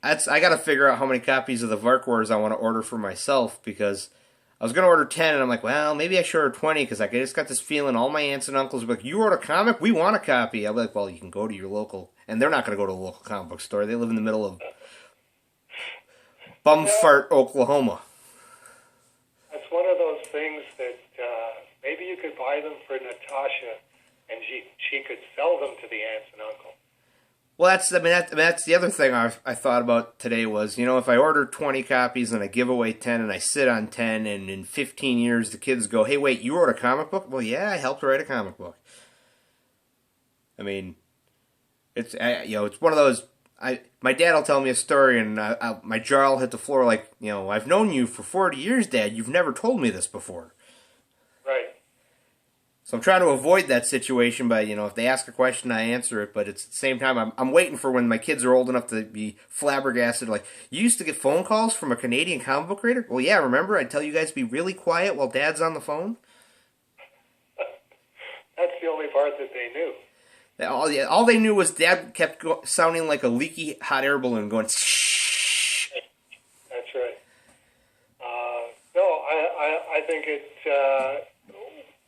I got to figure out how many copies of the Vark Wars I want to order for myself because I was going to order 10 and I'm like, well, maybe I should order 20 because I just got this feeling all my aunts and uncles will be like, you wrote a comic? We want a copy. I'll be like, well, you can go to your local, and they're not going to go to a local comic book store. They live in the middle of Yeah, Bumfart, Oklahoma. that's one of those things that maybe you could buy them for Natasha, and she could sell them to the aunts and uncle. Well, that's the other thing I thought about today was, if I order 20 copies and I give away 10 and I sit on 10 and in 15 years the kids go, hey, wait, you wrote a comic book? Well, yeah, I helped write a comic book. I mean, it's one of those. My dad will tell me a story and my jaw will hit the floor like, I've known you for 40 years, Dad. You've never told me this before. Right. So I'm trying to avoid that situation by, if they ask a question, I answer it. But it's at the same time, I'm waiting for when my kids are old enough to be flabbergasted. Like, you used to get phone calls from a Canadian comic book creator? Well, yeah, remember? I'd tell you guys to be really quiet while Dad's on the phone? That's the only part that they knew. All they knew was Dad kept sounding like a leaky hot air balloon going, shh. That's right. No, I think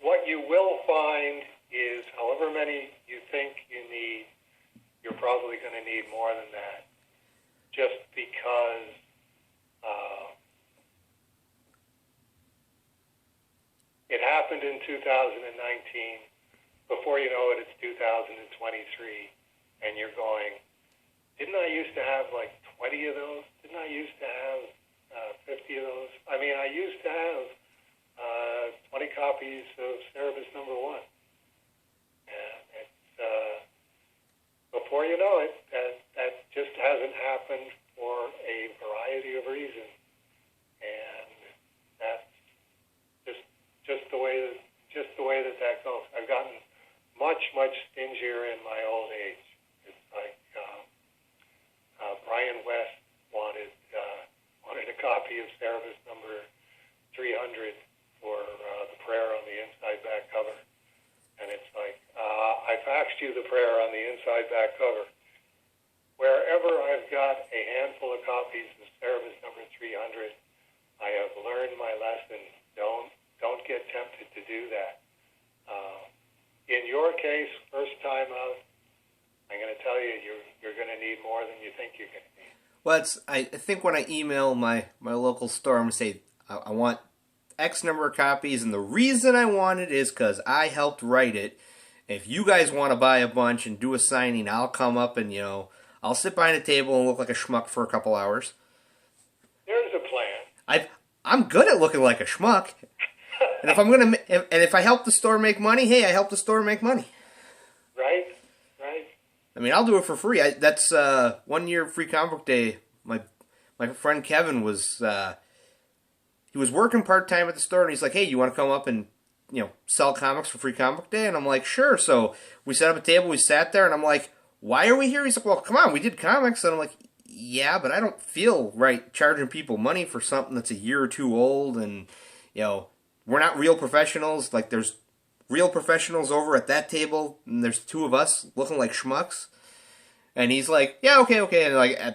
what you will find is however many you think you need, you're probably going to need more than that. Just because it happened in 2019. Before you know it, it's 2023, and you're going, didn't I used to have like 20 of those? Didn't I used to have 50 of those? I mean, I used to have 20 copies of Cerebus #1. And it's, before you know it, that just hasn't happened for a variety of reasons. And that's just the way that goes. I've gotten much stingier in my old age. It's like Brian West wanted a copy of Cerebus #300 for the prayer on the inside back cover, and it's like I faxed you the prayer on the inside back cover. Wherever I've got a handful of copies of Cerebus #300, I have learned my lesson. Don't get tempted to do that. In your case, first time out, I'm going to tell you, you're going to need more than you think you're going to need. Well, I think when I email my local store, I'm going to say, I want X number of copies, and the reason I want it is because I helped write it. If you guys want to buy a bunch and do a signing, I'll come up and, I'll sit behind a table and look like a schmuck for a couple hours. There's a plan. I'm good at looking like a schmuck. And if I help the store make money, hey, I help the store make money. Right. I mean, I'll do it for free. That's 1 year free comic book day. My friend Kevin was he was working part time at the store, and he's like, hey, you want to come up and sell comics for free comic book day? And I'm like, sure. So we set up a table, we sat there, and I'm like, why are we here? He's like, well, come on, we did comics. And I'm like, yeah, but I don't feel right charging people money for something that's a year or two old, and we're not real professionals. Like, there's real professionals over at that table, and there's two of us looking like schmucks. And he's like, yeah, okay. And like, I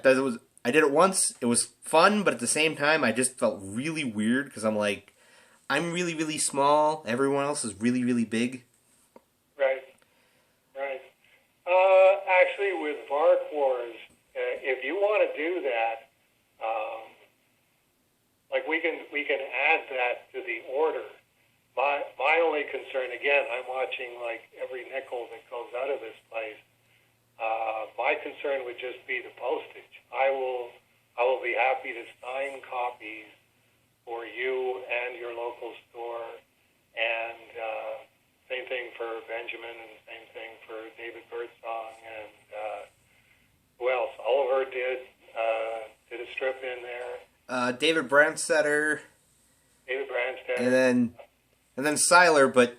did it once. It was fun, but at the same time, I just felt really weird because I'm like, I'm really, really small. Everyone else is really, really big. Right. Actually, with Vark Wars, if you want to do that, like we can add that to the order. My only concern, again, I'm watching like every nickel that goes out of this place. My concern would just be the postage. I will be happy to sign copies for you and your local store, and same thing for Benjamin, and same thing for David Birdsong, and who else? Oliver did a strip in there. David Brandstetter. And And then Seiler, but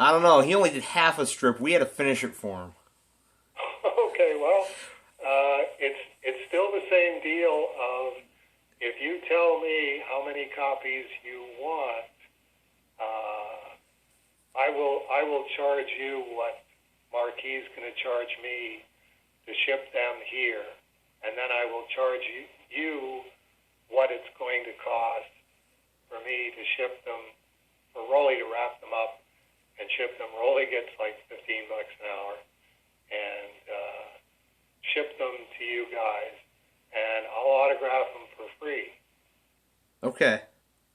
I don't know. He only did half a strip. We had to finish it for him. Okay, well, it's still the same deal of if you tell me how many copies you want, I will charge you what Marquis is going to charge me to ship them here, and then I will charge you what it's going to cost for me to ship them, for Rolly to wrap them up and ship them. Rolly gets like $15 an hour, and ship them to you guys, and I'll autograph them for free. Okay.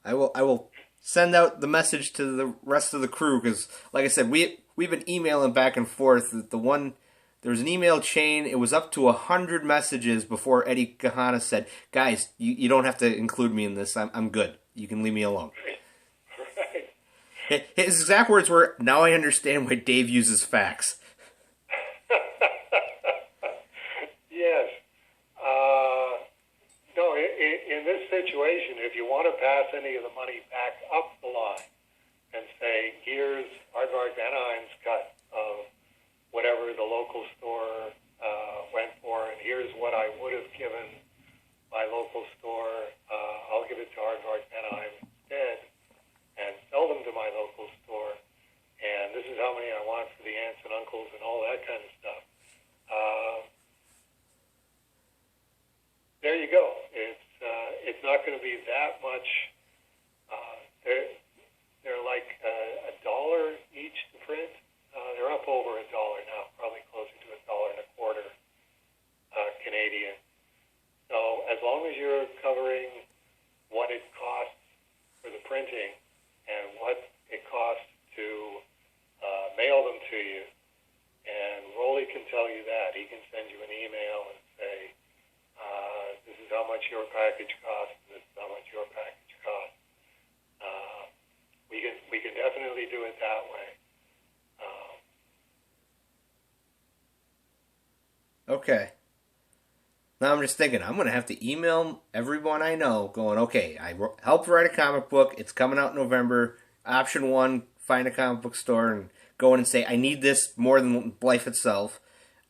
I will send out the message to the rest of the crew, because, like I said, we've been emailing back and forth. There was an email chain. It was up to 100 messages before Eddie Kahana said, "Guys, you don't have to include me in this. I'm good. You can leave me alone." Right. His exact words were, "Now I understand why Dave uses fax." Yes. No, in this situation, if you want to pass any of the money back up the line and say, here's Aardvark Anaheim's cut of whatever the local store went for, and here's what I would have given my local store, I'll give it to Aardvark Anaheim instead and sell them to my local store, and this is how many I want for the aunts and uncles and all that kind of stuff. There you go. It's not going to be that much. They're like $1 each to print. They're up over $1 now, probably closer to $1.25 Canadian. So as long as you're covering what it costs for the printing and what it costs to mail them to you, and Rolly can tell you that. He can send you an email and say, this is how much your package costs, this is how much your package costs. We can definitely do it that way. Okay. Now I'm just thinking, I'm going to have to email everyone I know going, okay, I helped write a comic book. It's coming out in November. Option 1, find a comic book store and go in and say, I need this more than life itself.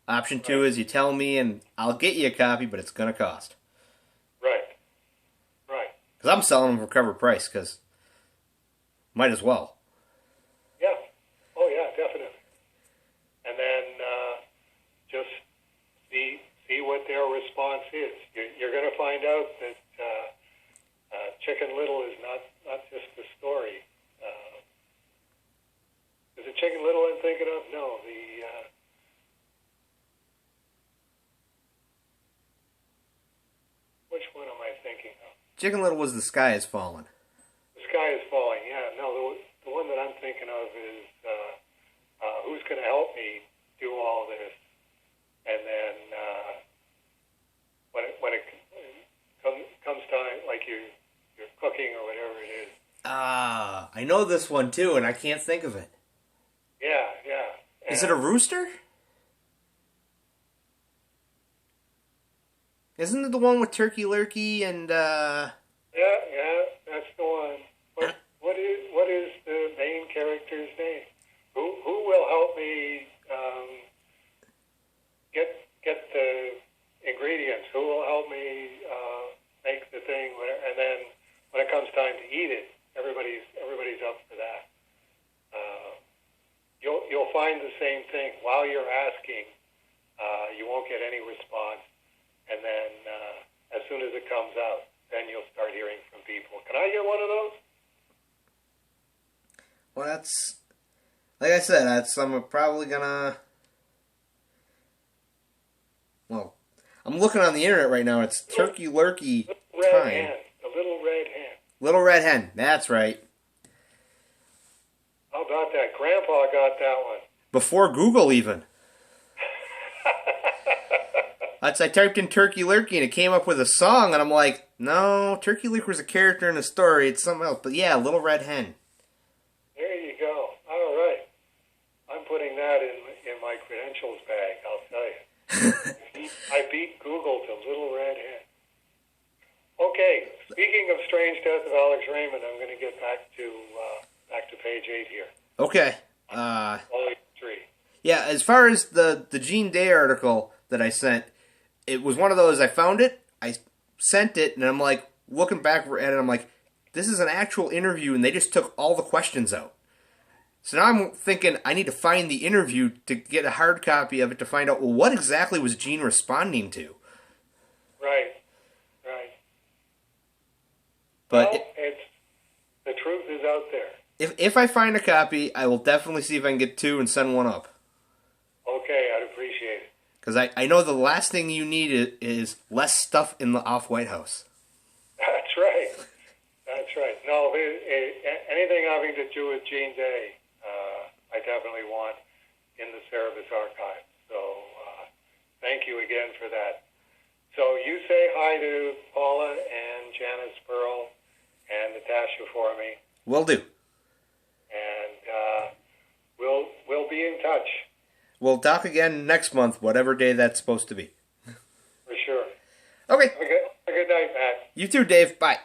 Option 2 is you tell me and I'll get you a copy, but it's going to cost. Right. Because I'm selling them for cover price, because might as well. Yeah. Oh, yeah, definitely. And then just see what their response is. You're going to find out that Chicken Little is not just the story. Is it Chicken Little I'm thinking of? No, which one am I thinking of? Chicken Little was The Sky Is Falling. The Sky Is Falling, yeah. No, the one that I'm thinking of is Who's Going to Help Me Do All This? And then when it comes time, like you're cooking or whatever it is. I know this one too, and I can't think of it. Yeah. Is it a rooster? Isn't it the one with Turkey Lurkey and Yeah, that's the one. What is the main character's name? Who will help me get the ingredients? Who will help me make the thing? And then when it comes time to eat it, everybody's up for that. You'll find the same thing. While you're asking, you won't get any response. And then as soon as it comes out, then you'll start hearing from people. Can I get one of those? Well, that's... Like I said, I'm probably gonna... Well, I'm looking on the internet right now. It's Turkey Lurkey time. Hen. The little red hen. Little Red Hen. That's right. How about that? Grandpa got that one. Before Google even. I typed in Turkey Lurkey and it came up with a song, and I'm like, no, Turkey Lurkey was a character in a story. It's something else. But yeah, Little Red Hen. There you go. All right. I'm putting that in my credentials bag, I'll tell you. I beat Google to Little Red Hen. Okay, speaking of Strange Death of Alex Raymond, I'm going to get back to page 8 here. Okay. Volume 3. Yeah, as far as the Gene Day article that I sent, it was one of those, I found it, I sent it, and I'm like, looking back at it, I'm like, this is an actual interview, and they just took all the questions out. So now I'm thinking I need to find the interview to get a hard copy of it to find out, well, what exactly was Gene responding to? Right. But well, the truth is out there. if I find a copy, I will definitely see if I can get 2 and send one up. Okay, I'd appreciate it. Because I know the last thing you need is less stuff in the Off-White House. That's right. That's right. No, anything having to do with Gene Day, I definitely want in the Cerebus archive. So thank you again for that. So you say hi to Paula and Janice Pearl and Natasha for me. Will do. And we'll be in touch. We'll talk again next month, whatever day that's supposed to be. For sure. Okay. Have a good night, Matt. You too, Dave. Bye.